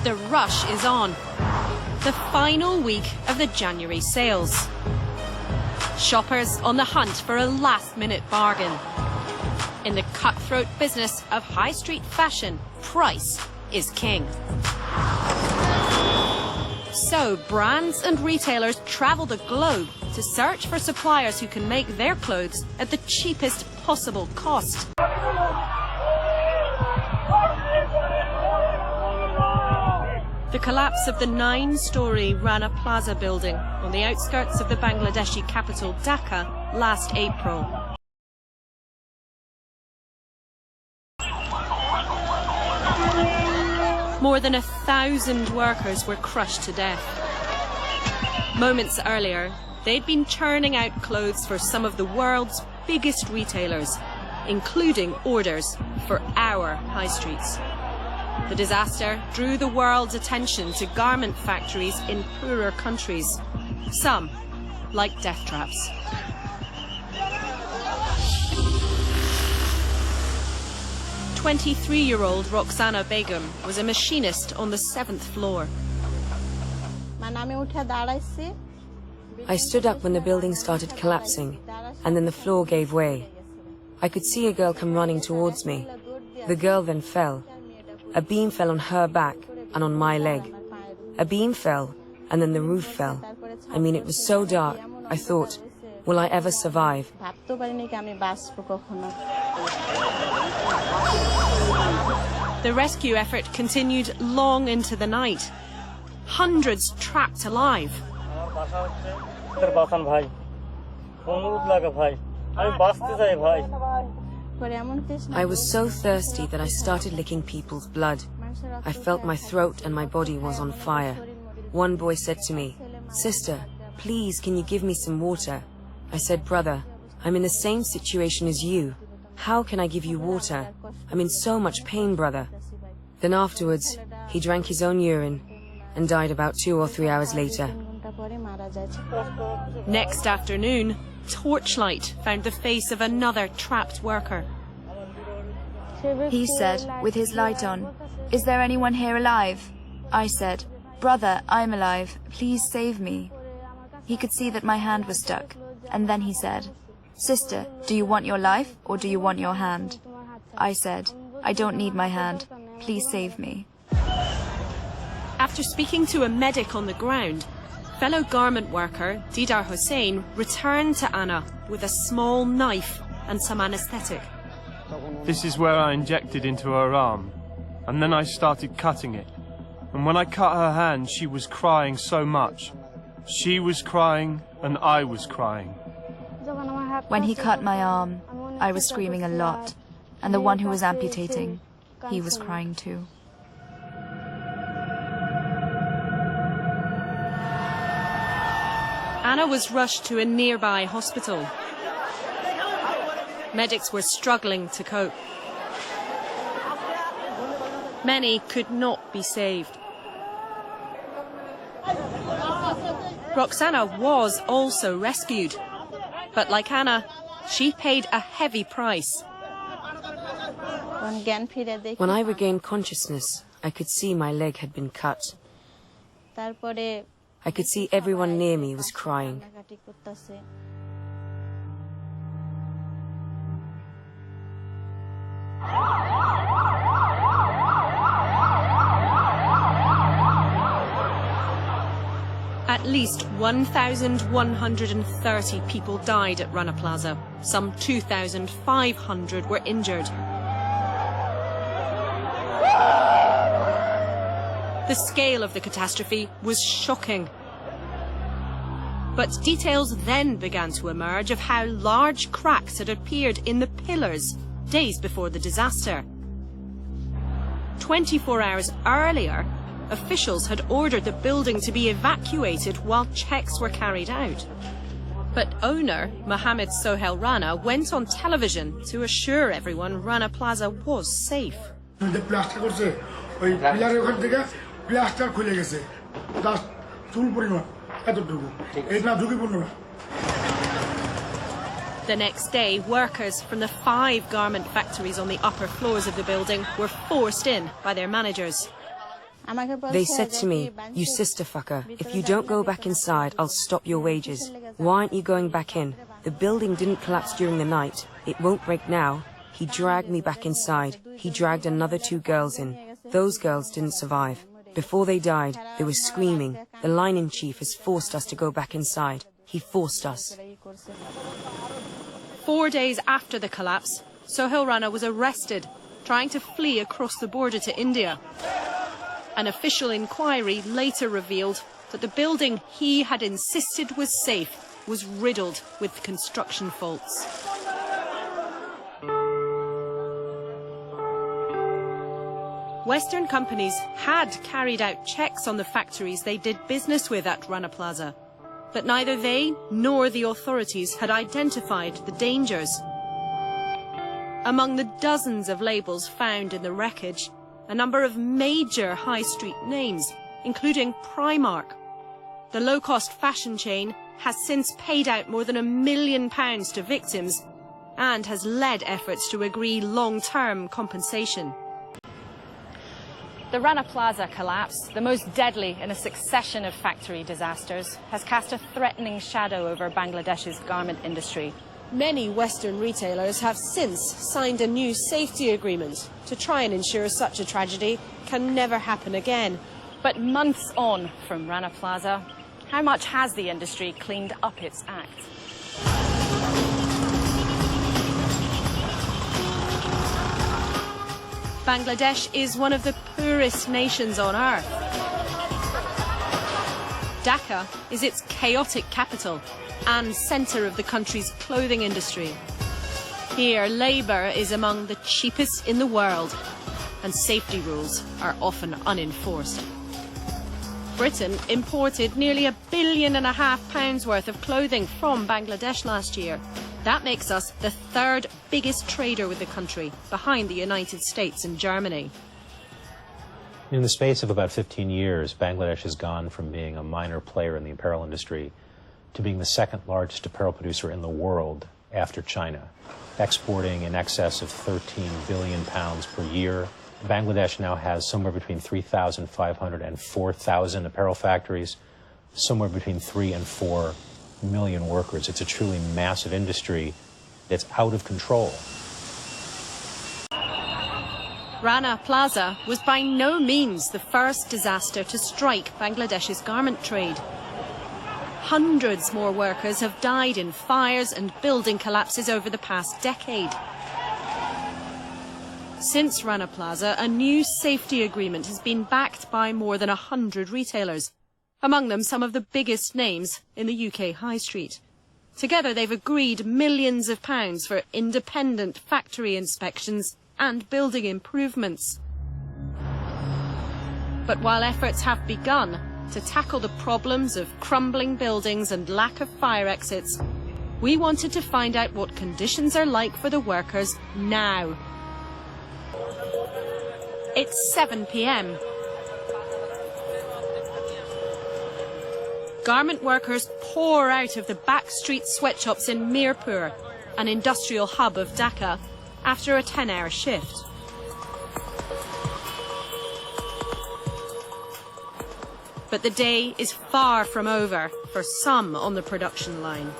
The rush is on. The final week of the January sales. Shoppers on the hunt for a last-minute bargain. In the cutthroat business of high street fashion, price is king. So brands and retailers travel the globe to search for suppliers who can make their clothes at the cheapest possible cost. The collapse of the 9-storey Rana Plaza building on the outskirts of the Bangladeshi capital Dhaka last April. More than 1,000 workers were crushed to death. Moments earlier, they'd been churning out clothes for some of the world's biggest retailers, including orders for our high streets. The disaster drew the world's attention to garment factories in poorer countries, some like death traps. "23-year-old Roxana Begum was a machinist on the 7th floor. I stood up when the building started collapsing, and then the floor gave way. I could see a girl come running towards me. The girl then fell. A beam fell on her back and on my leg. A beam fell, and then the roof fell. I mean, it was so dark, I thought, will I ever survive? The rescue effort continued long into the night. Hundreds trapped alive. I was so thirsty that I started licking people's blood. I felt my throat and my body was on fire. One boy said to me, "Sister, please, can you give me some water?" I said, "Brother, I'm in the same situation as you. How can I give you water? I'm in so much pain, brother." Then afterwards, he drank his own urine and died about 2 or 3 hours later. Next afternoon, torchlight found the face of another trapped worker. He said, with his light on, "Is there anyone here alive?" I said, "Brother, I'm alive. Please save me." He could see that my hand was stuck, and then he said, "Sister, do you want your life or do you want your hand?" I said, "I don't need my hand. Please save me." After speaking to a medic on the ground, fellow garment worker Didar Hussain returned to Anna with a small knife and some anesthetic. "This is where I injected into her arm, and then I started cutting it. And when I cut her hand, she was crying so much. She was crying and I was crying." When he cut my arm, I was screaming a lot, and the one who was amputating, he was crying too. Anna was rushed to a nearby hospital. Medics were struggling to cope. Many could not be saved. Roxana was also rescued, but like Anna, she paid a heavy price. When I regained consciousness, I could see my leg had been cut. I could see everyone near me was crying. At least 1,130 people died at Rana Plaza. Some 2,500 were injured. The scale of the catastrophe was shocking. But details then began to emerge of how large cracks had appeared in the pillars days before the disaster. 24 hours earlier, officials had ordered the building to be evacuated while checks were carried out. But owner Mohammed Sohail Rana went on television to assure everyone Rana Plaza was safe. The next day, workers from the 5 garment factories on the upper floors of the building were forced in by their managers. They said to me, "You sister fucker, if you don't go back inside, I'll stop your wages. Why aren't you going back in? The building didn't collapse during the night. It won't break now." He dragged me back inside. He dragged another 2 girls in. Those girls didn't survive. Before they died, they were screaming. The line-in chief has forced us to go back inside. He forced us. 4 days after the collapse, Sohail Rana was arrested, trying to flee across the border to India. An official inquiry later revealed that the building he had insisted was safe was riddled with construction faults. Western companies had carried out checks on the factories they did business with at Rana Plaza, but neither they nor the authorities had identified the dangers. Among the dozens of labels found in the wreckage, a number of major high street names, including Primark. The low-cost fashion chain has since paid out more than £1 million to victims and has led efforts to agree long-term compensation. The Rana Plaza collapse, the most deadly in a succession of factory disasters, has cast a threatening shadow over Bangladesh's garment industry. Many Western retailers have since signed a new safety agreement to try and ensure such a tragedy can never happen again. But months on from Rana Plaza, how much has the industry cleaned up its act? Bangladesh is one of the poorest nations on earth. Dhaka is its chaotic capital and centre of the country's clothing industry. Here, labour is among the cheapest in the world, and safety rules are often unenforced. Britain imported nearly £1.5 billion worth of clothing from Bangladesh last year. That makes us the 3rd biggest trader with the country, behind the United States and Germany. In the space of about 15 years, Bangladesh has gone from being a minor player in the apparel industry to being the 2nd largest apparel producer in the world after China, exporting in excess of £13 billion per year. Bangladesh now has somewhere between 3,500 and 4,000 apparel factories, somewhere between 3 and 4 million workers. It's a truly massive industry that's out of control. Rana Plaza was by no means the first disaster to strike Bangladesh's garment trade. Hundreds more workers have died in fires and building collapses over the past decade. Since Rana Plaza, a new safety agreement has been backed by more than 100 retailers, among them some of the biggest names in the UK high street. Together they've agreed millions of pounds for independent factory inspections and building improvements. But while efforts have begun to tackle the problems of crumbling buildings and lack of fire exits, we wanted to find out what conditions are like for the workers now. It's 7 p.m. Garment workers pour out of the backstreet sweatshops in Mirpur, an industrial hub of Dhaka, after a 10-hour shift. But the day is far from over for some on the production line.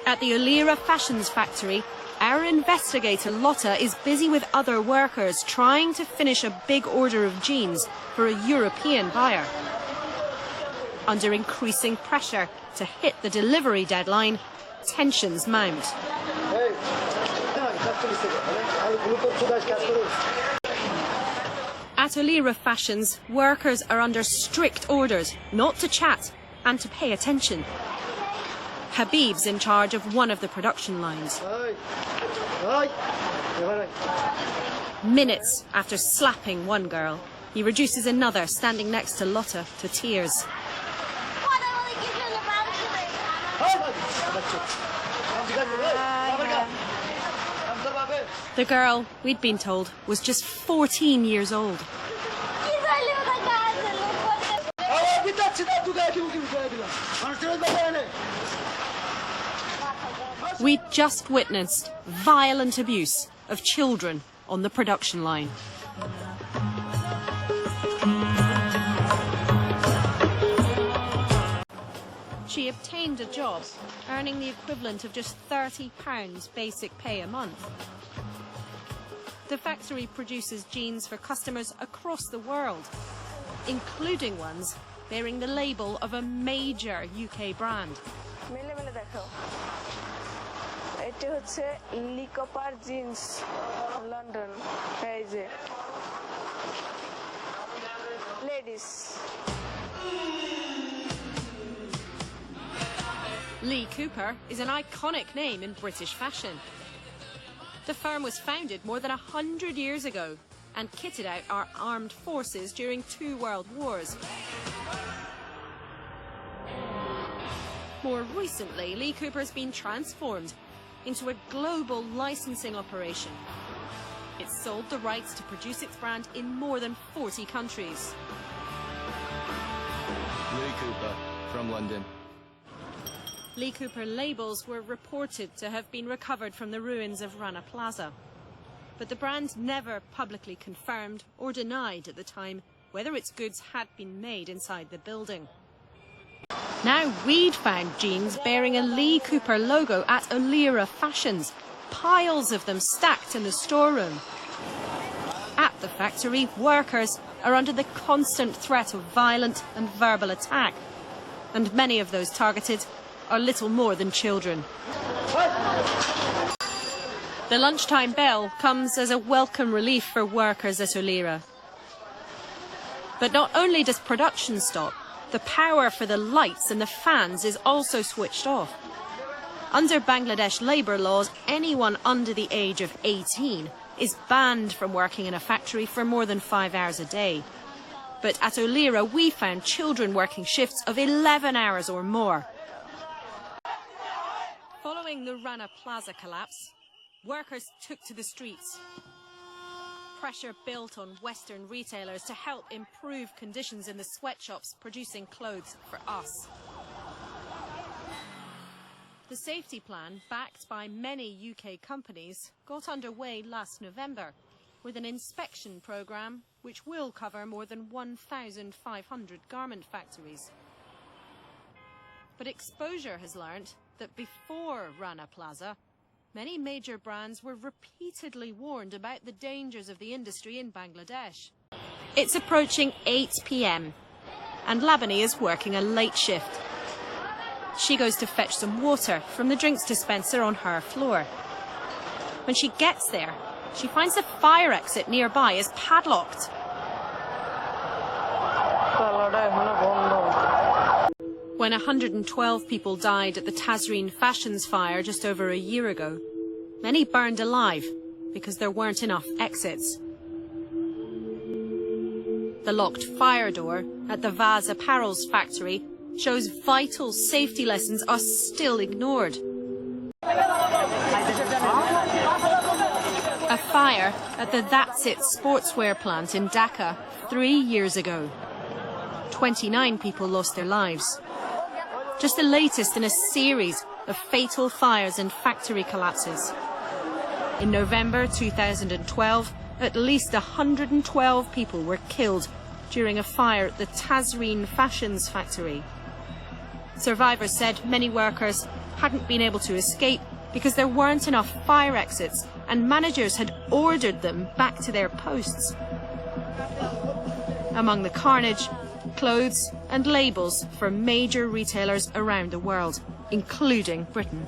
At the Olira Fashions factory, our investigator Lotta is busy with other workers trying to finish a big order of jeans for a European buyer. Under increasing pressure to hit the delivery deadline, tensions mount. At Olira Fashions, workers are under strict orders not to chat and to pay attention. Habib's in charge of one of the production lines. Minutes after slapping one girl, he reduces another standing next to Lotta to tears. The girl, we'd been told, was just 14 years old. We'd just witnessed violent abuse of children on the production line. she obtained a job, earning the equivalent of just £30 basic pay a month. The factory produces jeans for customers across the world, including ones bearing the label of a major UK brand. এটা হচ্ছে লি Cooper jeans London এই যে ladies Lee Cooper is an iconic name in British fashion. The firm was founded more than 100 years ago and kitted out our armed forces during 2 world wars. More recently, Lee Cooper has been transformed into a global licensing operation. It's sold the rights to produce its brand in more than 40 countries. Lee Cooper, from London. Lee Cooper labels were reported to have been recovered from the ruins of Rana Plaza. But the brand never publicly confirmed or denied at the time whether its goods had been made inside the building. Now we'd found jeans bearing a Lee Cooper logo at Olira Fashions, piles of them stacked in the storeroom. At the factory, workers are under the constant threat of violent and verbal attack, and many of those targeted are little more than children. The lunchtime bell comes as a welcome relief for workers at Olira. But not only does production stop, the power for the lights and the fans is also switched off. Under Bangladesh labour laws, anyone under the age of 18 is banned from working in a factory for more than 5 hours a day. But at Olira, we found children working shifts of 11 hours or more. Following the Rana Plaza collapse, workers took to the streets. Pressure built on Western retailers to help improve conditions in the sweatshops producing clothes for us. The safety plan, backed by many UK companies, got underway last November with an inspection programme which will cover more than 1,500 garment factories. But Exposure has learnt that before Rana Plaza, many major brands were repeatedly warned about the dangers of the industry in Bangladesh. It's approaching 8 p.m. and Labani is working a late shift. She goes to fetch some water from the drinks dispenser on her floor. When she gets there, she finds the fire exit nearby is padlocked. When 112 people died at the Tazreen Fashions fire just over a year ago, many burned alive because there weren't enough exits. The locked fire door at the Vaz Apparels factory shows vital safety lessons are still ignored. A fire at the That's It sportswear plant in Dhaka 3 years ago. 29 people lost their lives. Just the latest in a series of fatal fires and factory collapses. In November 2012, at least 112 people were killed during a fire at the Tazreen Fashions factory. Survivors said many workers hadn't been able to escape because there weren't enough fire exits and managers had ordered them back to their posts. Among the carnage, clothes and labels for major retailers around the world, including Britain.